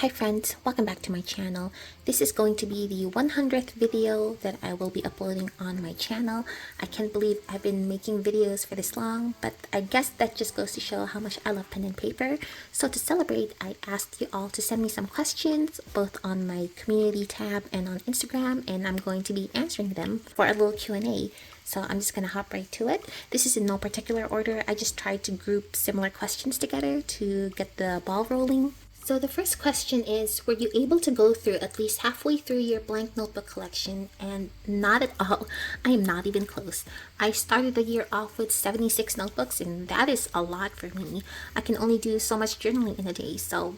Hi friends, welcome back to my channel. This is going to be the 100th video that I will be uploading on my channel. I can't believe I've been making videos for this long, but I guess that just goes to show how much I love pen and paper. So to celebrate, I asked you all to send me some questions, both on my community tab and on Instagram, and I'm going to be answering them for a little Q&A. So I'm just going to hop right to it. This is in no particular order. I just tried to group similar questions together to get the ball rolling. So the first question is, were you able to go through at least halfway through your blank notebook collection? And not at all. I am not even close. I started the year off with 76 notebooks, and that is a lot for me. I can only do so much journaling in a day, so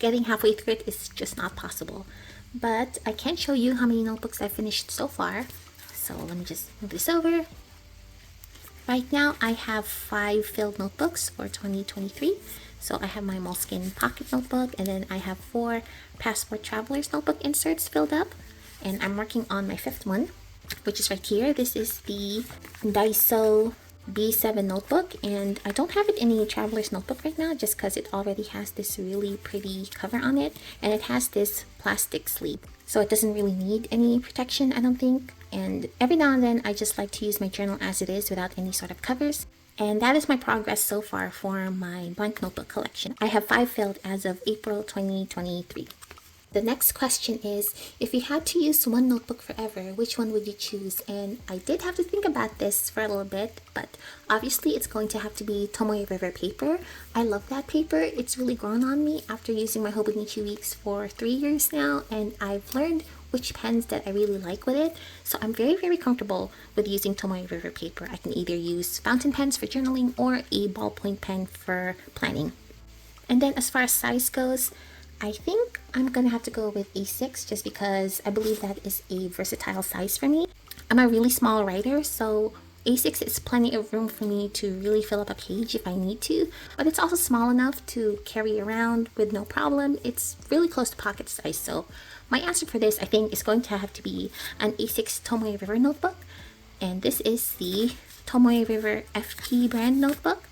getting halfway through it is just not possible. But I can show you how many notebooks I've finished so far. So let me just move this over. Right now I have 5 filled notebooks for 2023. So I have my Moleskine pocket notebook, and then I have 4 Passport Traveler's notebook inserts filled up. And I'm working on my 5th one, which is right here. This is the Daiso B7 notebook, and I don't have it in a traveler's notebook right now just because it already has this really pretty cover on it, and it has this plastic sleeve. So it doesn't really need any protection, I don't think. And every now and then I just like to use my journal as it is without any sort of covers. And that is my progress so far for my blank notebook collection. I have 5 filled as of April 2023. The next question is, if you had to use one notebook forever, which one would you choose? And I did have to think about this for a little bit, but obviously it's going to have to be Tomoe River paper. I love that paper. It's really grown on me after using my Hobonichi weeks for 3 years now, and I've learned which pens that I really like with it. So I'm very comfortable with using Tomoe River paper. I can either use fountain pens for journaling or a ballpoint pen for planning. And then as far as size goes, I think I'm gonna have to go with A6 just because I believe that is a versatile size for me. I'm a really small writer, so A6 is plenty of room for me to really fill up a page if I need to, but it's also small enough to carry around with no problem. It's really close to pocket size, so my answer for this I think is going to have to be an A6 Tomoe River notebook, and this is the Tomoe River FT brand notebook.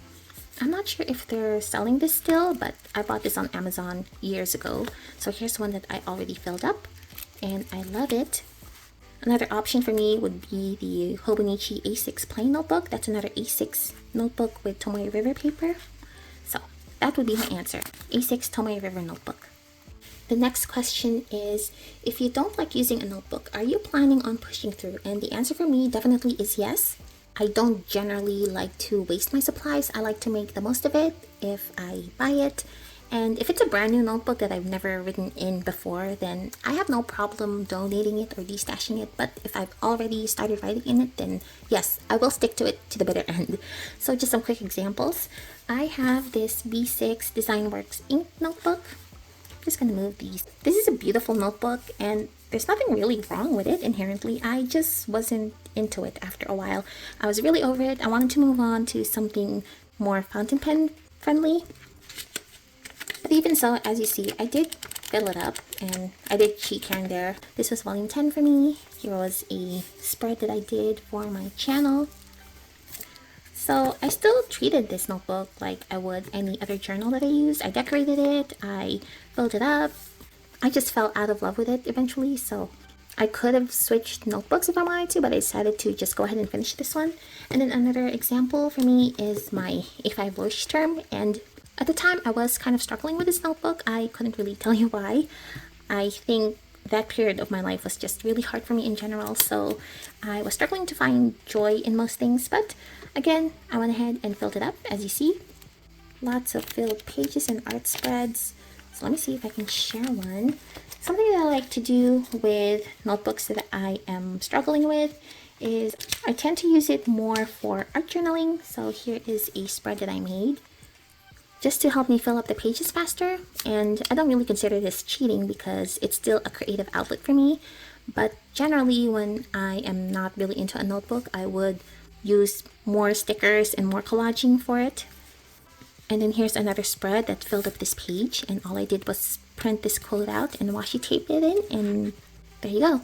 I'm not sure if they're selling this still, but I bought this on Amazon years ago. So here's one that I already filled up, and I love it. Another option for me would be the Hobonichi A6 plain notebook. That's another A6 notebook with Tomoe River paper. So that would be my answer, A6 Tomoe River notebook. The next question is, if you don't like using a notebook, are you planning on pushing through? And the answer for me definitely is yes. I don't generally like to waste my supplies. I like to make the most of it if I buy it. And if it's a brand new notebook that I've never written in before, then I have no problem donating it or destashing it. But if I've already started writing in it, then yes, I will stick to it to the bitter end. So just some quick examples. I have this B6 DesignWorks ink notebook. I'm just gonna move these. This is a beautiful notebook, and there's nothing really wrong with it inherently. I just wasn't into it after a while. I was really over it. I wanted to move on to something more fountain pen friendly. But even so, as you see, I did fill it up, and I did cheat here and there. This was volume 10 for me. Here was a spread that I did for my channel. So I still treated this notebook like I would any other journal that I used. I decorated it, I filled it up. I just fell out of love with it eventually, so I could have switched notebooks if I wanted to, but I decided to just go ahead and finish this one. And then another example for me is my A5 Voice term, and at the time I was kind of struggling with this notebook. I couldn't really tell you why. I think that period of my life was just really hard for me in general, so I was struggling to find joy in most things, but again, I went ahead and filled it up, as you see. Lots of filled pages and art spreads. So let me see if I can share one. Something that I like to do with notebooks that I am struggling with is I tend to use it more for art journaling. So here is a spread that I made just to help me fill up the pages faster. And I don't really consider this cheating because it's still a creative outlet for me. But generally, when I am not really into a notebook, I would use more stickers and more collaging for it. And then here's another spread that filled up this page, and all I did was print this quote out and washi tape it in, and there you go.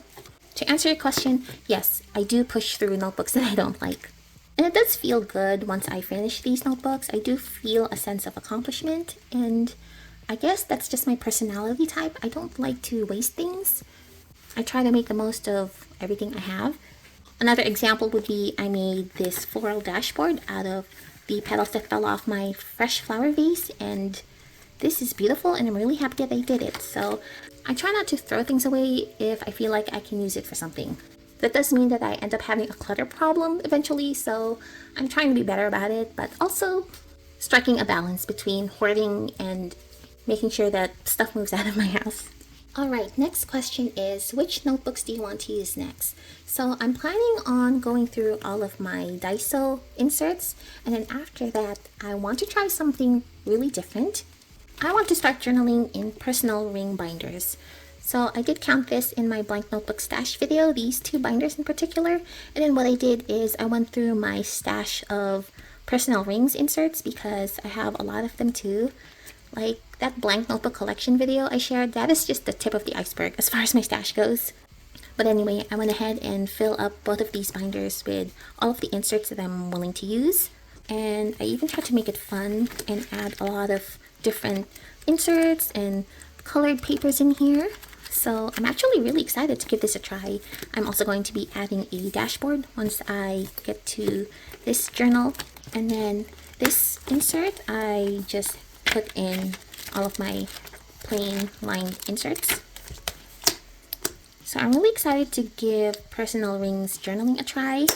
To answer your question, yes, I do push through notebooks that I don't like. And it does feel good once I finish these notebooks. I do feel a sense of accomplishment, and I guess that's just my personality type. I don't like to waste things. I try to make the most of everything I have. Another example would be I made this floral dashboard out of the petals that fell off my fresh flower vase, and this is beautiful and I'm really happy that I did it. So I try not to throw things away if I feel like I can use it for something. That does mean that I end up having a clutter problem eventually, so I'm trying to be better about it, but also striking a balance between hoarding and making sure that stuff moves out of my house. Alright, next question is, which notebooks do you want to use next? So I'm planning on going through all of my Daiso inserts, and then after that, I want to try something really different. I want to start journaling in personal ring binders. So I did count this in my blank notebook stash video, these two binders in particular, and then what I did is I went through my stash of personal rings inserts because I have a lot of them too. Like that blank notebook collection video I shared, that is just the tip of the iceberg as far as my stash goes. But anyway, I went ahead and filled up both of these binders with all of the inserts that I'm willing to use. And I even tried to make it fun and add a lot of different inserts and colored papers in here. So I'm actually really excited to give this a try. I'm also going to be adding a dashboard once I get to this journal. And then this insert, I just put in all of my plain lined inserts. So I'm really excited to give personal rings journaling a try.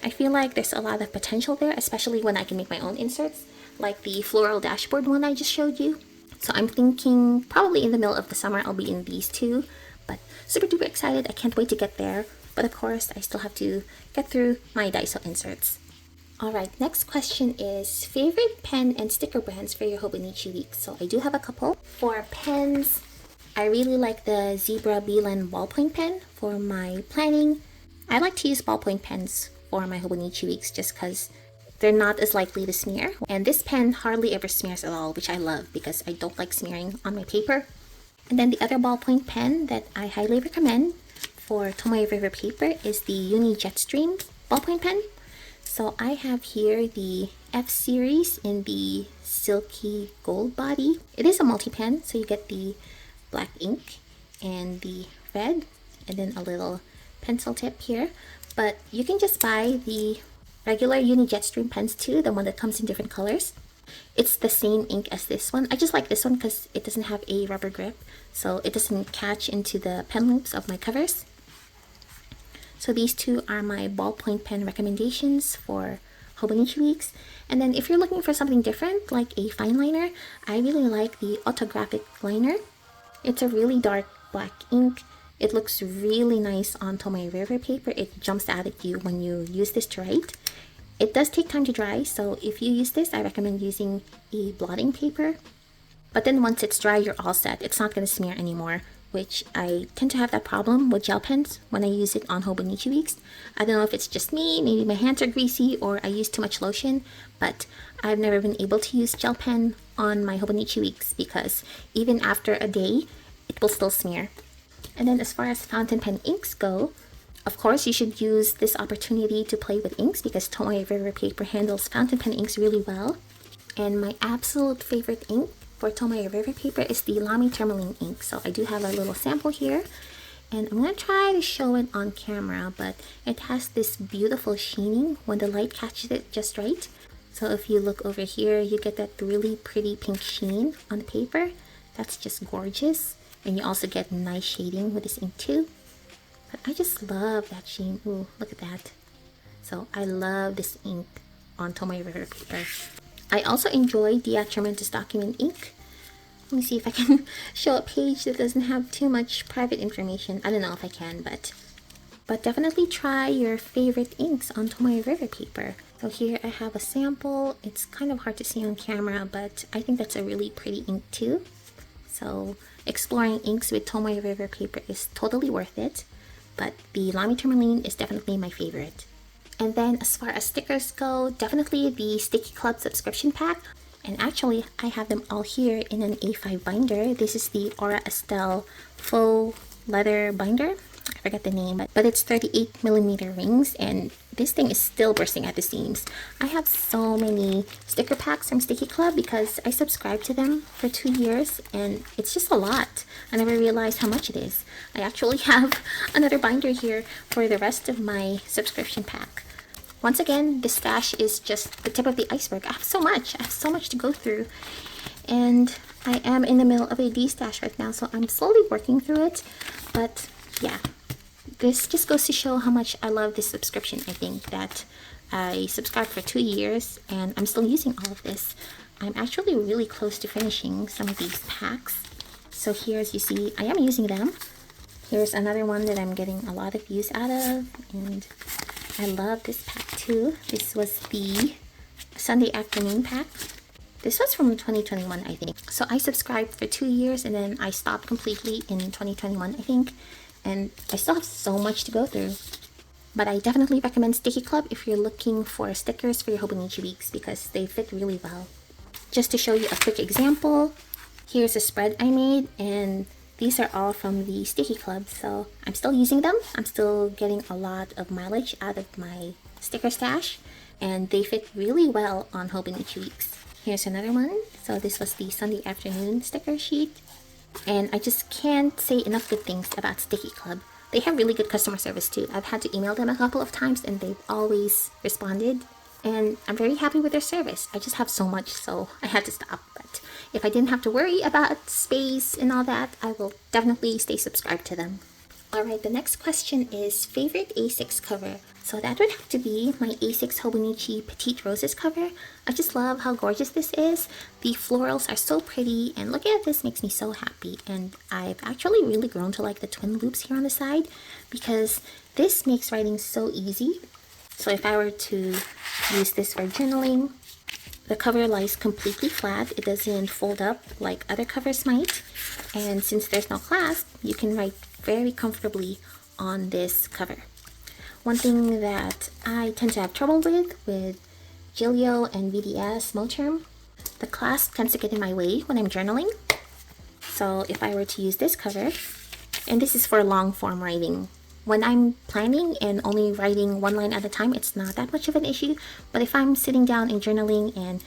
I feel like there's a lot of potential there, especially when I can make my own inserts, like the floral dashboard one I just showed you. So I'm thinking probably in the middle of the summer I'll be in these two, but super duper excited. I can't wait to get there. But of course, I still have to get through my Daiso inserts. Alright, next question is favorite pen and sticker brands for your Hobonichi week. So I do have a couple. For pens, I really like the Zebra Beeline ballpoint pen for my planning. I like to use ballpoint pens for my Hobonichi weeks just because they're not as likely to smear. And this pen hardly ever smears at all, which I love because I don't like smearing on my paper. And then the other ballpoint pen that I highly recommend for Tomoe River paper is the Uni Jetstream ballpoint pen. So I have here the F series in the silky gold body. It is a multi-pen, so you get the black ink and the red and then a little pencil tip here. But you can just buy the regular Uni Jetstream pens too, the one that comes in different colors. It's the same ink as this one. I just like this one because it doesn't have a rubber grip, so it doesn't catch into the pen loops of my covers. So these two are my ballpoint pen recommendations for Hobonichi weeks. And then if you're looking for something different, like a fine liner, I really like the Autographic liner. It's a really dark black ink. It looks really nice on Tomoe River paper. It jumps out at you when you use this to write. It does take time to dry, so if you use this, I recommend using a blotting paper. But then once it's dry, you're all set. It's not going to smear anymore, which I tend to have that problem with gel pens when I use it on Hobonichi weeks. I don't know if it's just me, maybe my hands are greasy or I use too much lotion, but I've never been able to use gel pen on my Hobonichi weeks because even after a day, it will still smear. And then as far as fountain pen inks go, of course you should use this opportunity to play with inks because Tomoe River paper handles fountain pen inks really well. And my absolute favorite ink for Tomoe River paper is the Lamy Tourmaline ink. So I do have a little sample here and I'm going to try to show it on camera, but it has this beautiful sheening when the light catches it just right. So if you look over here, you get that really pretty pink sheen on the paper. That's just gorgeous. And you also get nice shading with this ink too. But I just love that sheen. Ooh, look at that. So I love this ink on Tomoe River paper. I also enjoy the Tremendous Document ink. Let me see if I can show a page that doesn't have too much private information. I don't know if I can, but definitely try your favorite inks on Tomoe River paper. So here I have a sample. It's kind of hard to see on camera, but I think that's a really pretty ink too. So exploring inks with Tomoe River paper is totally worth it, but the Lamy Tourmaline is definitely my favorite. And then as far as stickers go, definitely the Sticky Club subscription pack. And actually, I have them all here in an A5 binder. This is the Aura Estelle faux leather binder. I forget the name, but it's 38mm rings, and this thing is still bursting at the seams. I have so many sticker packs from Sticky Club because I subscribed to them for 2 years, and it's just a lot. I never realized how much it is. I actually have another binder here for the rest of my subscription pack. Once again, this stash is just the tip of the iceberg. I have so much to go through, and I am in the middle of a D-stash right now, so I'm slowly working through it. But yeah, this just goes to show how much I love this subscription. I think that I subscribed for 2 years and I'm still using all of this. I'm actually really close to finishing some of these packs. So here, as you see, I am using them. Here's another one that I'm getting a lot of use out of, and I love this pack too. This was the Sunday afternoon pack. This was from 2021, I think. So I subscribed for 2 years and then I stopped completely in 2021, I think. And I still have so much to go through. But I definitely recommend Sticky Club if you're looking for stickers for your Hobonichi weeks because they fit really well. Just to show you a quick example, here's a spread I made, and these are all from the Sticky Club. So I'm still using them. I'm still getting a lot of mileage out of my sticker stash, and they fit really well on Hobonichi weeks. Here's another one. So this was the Sunday afternoon sticker sheet. And I just can't say enough good things about Sticky Club. They have really good customer service too. I've had to email them a couple of times and they've always responded. And I'm very happy with their service. I just have so much, so I had to stop. But if I didn't have to worry about space and all that, I will definitely stay subscribed to them. Alright, the next question is favorite A6 cover. So that would have to be my A6 Hobonichi Petite Roses cover. I just love how gorgeous this is. The florals are so pretty, and looking at this makes me so happy. And I've actually really grown to like the twin loops here on the side because this makes writing so easy. So if I were to use this for journaling, the cover lies completely flat. It doesn't fold up like other covers might. And since there's no clasp, you can write very comfortably on this cover. One thing that I tend to have trouble with Gilio and VDS Moterm, the clasp tends to get in my way when I'm journaling. So if I were to use this cover, and this is for long form writing, when I'm planning and only writing one line at a time, it's not that much of an issue. But if I'm sitting down and journaling and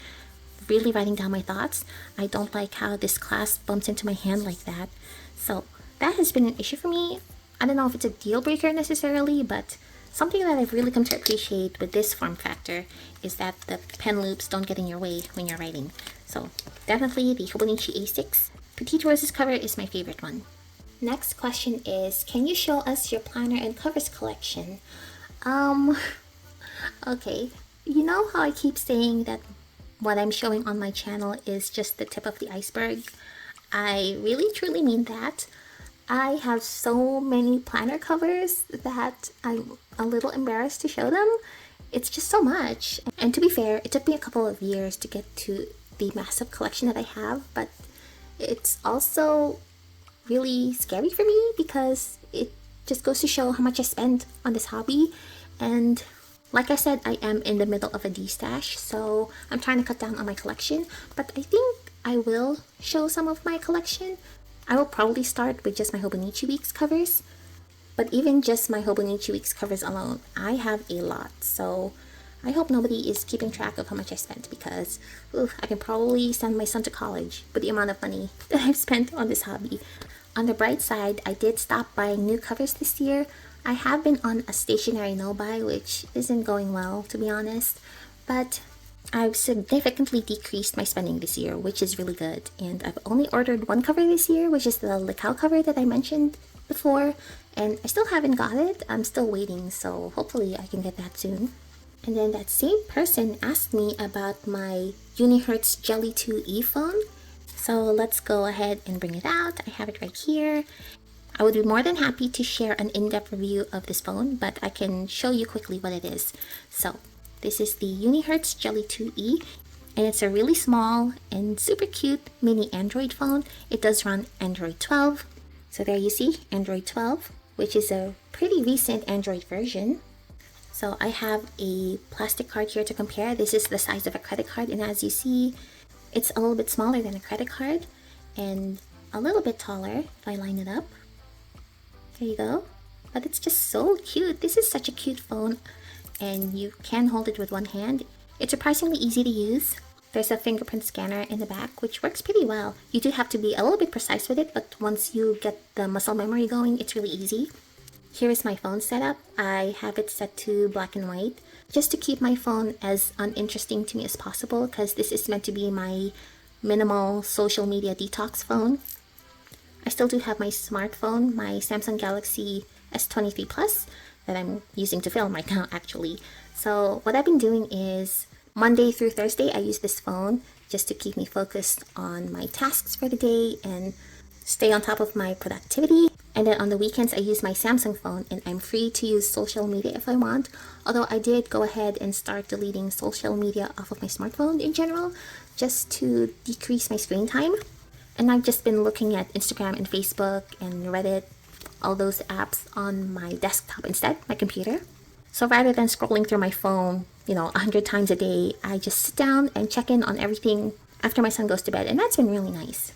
really writing down my thoughts, I don't like how this clasp bumps into my hand like that. So that has been an issue for me. I don't know if it's a deal breaker necessarily, but something that I've really come to appreciate with this form factor is that the pen loops don't get in your way when you're writing. So definitely the Hobonichi A6 Petite Roses cover is my favorite one. Next question is, can you show us your planner and covers collection? Okay, you know how I keep saying that what I'm showing on my channel is just the tip of the iceberg? I really truly mean that. I have so many planner covers that I'm a little embarrassed to show them. It's just so much. And to be fair, it took me a couple of years to get to the massive collection that I have, but it's also really scary for me because it just goes to show how much I spend on this hobby. And like I said, I am in the middle of a D-stash, so I'm trying to cut down on my collection, but I think I will show some of my collection. I will probably start with just my Hobonichi Weeks covers, but even just my Hobonichi Weeks covers alone, I have a lot, so I hope nobody is keeping track of how much I spent because I can probably send my son to college with the amount of money that I've spent on this hobby. On the bright side, I did stop buying new covers this year. I have been on a stationary no-buy, which isn't going well, to be honest, but I've significantly decreased my spending this year, which is really good. And I've only ordered one cover this year, which is the Licao cover that I mentioned before, and I still haven't got it. I'm still waiting, so hopefully I can get that soon. And then that same person asked me about my Unihertz Jelly 2E phone. So let's go ahead and bring it out. I have it right here. I would be more than happy to share an in-depth review of this phone, but I can show you quickly what it is. So this is the Unihertz Jelly 2E, and it's a really small and super cute mini Android phone. It does run Android 12. So there you see, Android 12, which is a pretty recent Android version. So I have a plastic card here to compare. This is the size of a credit card, and as you see, it's a little bit smaller than a credit card and a little bit taller if I line it up. There you go. but it's just so cute. This is such a cute phone, and you can hold it with one hand. It's surprisingly easy to use. There's a fingerprint scanner in the back, which works pretty well. You do have to be a little bit precise with it, but once you get the muscle memory going, it's really easy. Here is my phone setup. I have it set to black and white, just to keep my phone as uninteresting to me as possible, because this is meant to be my minimal social media detox phone. I still do have my smartphone, my Samsung Galaxy S23 Plus, that I'm using to film right now actually. So what I've been doing is Monday through Thursday I use this phone just to keep me focused on my tasks for the day and stay on top of my productivity. And then on the weekends I use my Samsung phone, and I'm free to use social media if I want. Although I did go ahead and start deleting social media off of my smartphone in general, just to decrease my screen time. And I've just been looking at Instagram and Facebook and Reddit, all those apps on my desktop instead, my computer. So rather than scrolling through my phone, 100 times a day, I just sit down and check in on everything after my son goes to bed, and that's been really nice.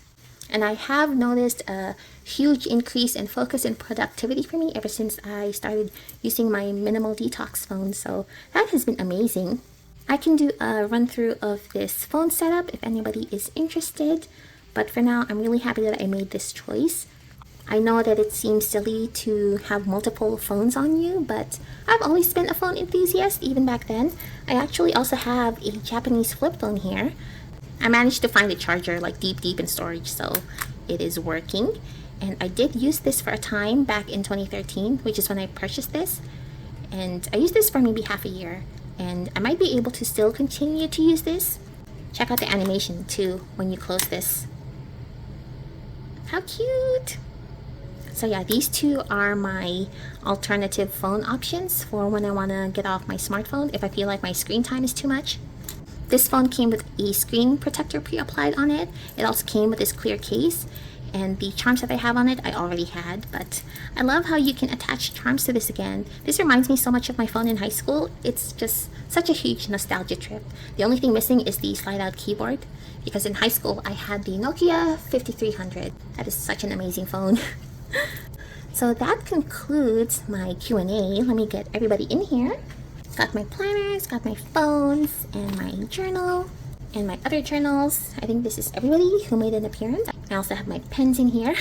And I have noticed a huge increase in focus and productivity for me ever since I started using my minimal detox phone, so that has been amazing. I can do a run through of this phone setup if anybody is interested, but for now I'm really happy that I made this choice. I know that it seems silly to have multiple phones on you, but I've always been a phone enthusiast even back then. I actually also have a Japanese flip phone here. I managed to find a charger like deep in storage, so it is working. And I did use this for a time back in 2013, which is when I purchased this. And I used this for maybe half a year, and I might be able to still continue to use this. Check out the animation too when you close this. How cute! So yeah, these two are my alternative phone options for when I want to get off my smartphone if I feel like my screen time is too much. This phone came with a screen protector pre-applied on it. It also came with this clear case, and the charms that I have on it I already had, but I love how you can attach charms to this again. This reminds me so much of my phone in high school. It's just such a huge nostalgia trip. The only thing missing is the slide-out keyboard, because in high school I had the Nokia 5300. That is such an amazing phone. So that concludes my Q&A. Let me get everybody in here. Got my planners, got my phones, and my journal, and my other journals. I think this is everybody who made an appearance. I also have my pens in here,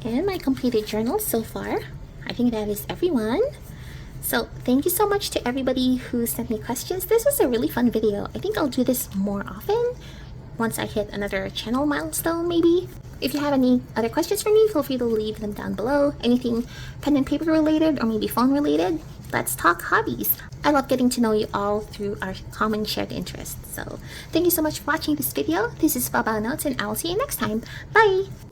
and my completed journals so far. I think that is everyone. So thank you so much to everybody who sent me questions. This was a really fun video. I think I'll do this more often once I hit another channel milestone maybe. If you have any other questions for me, feel free to leave them down below. Anything pen and paper related or maybe phone related. Let's talk hobbies. I love getting to know you all through our common shared interests. So thank you so much for watching this video. This is Baba Notes, and I will see you next time. Bye!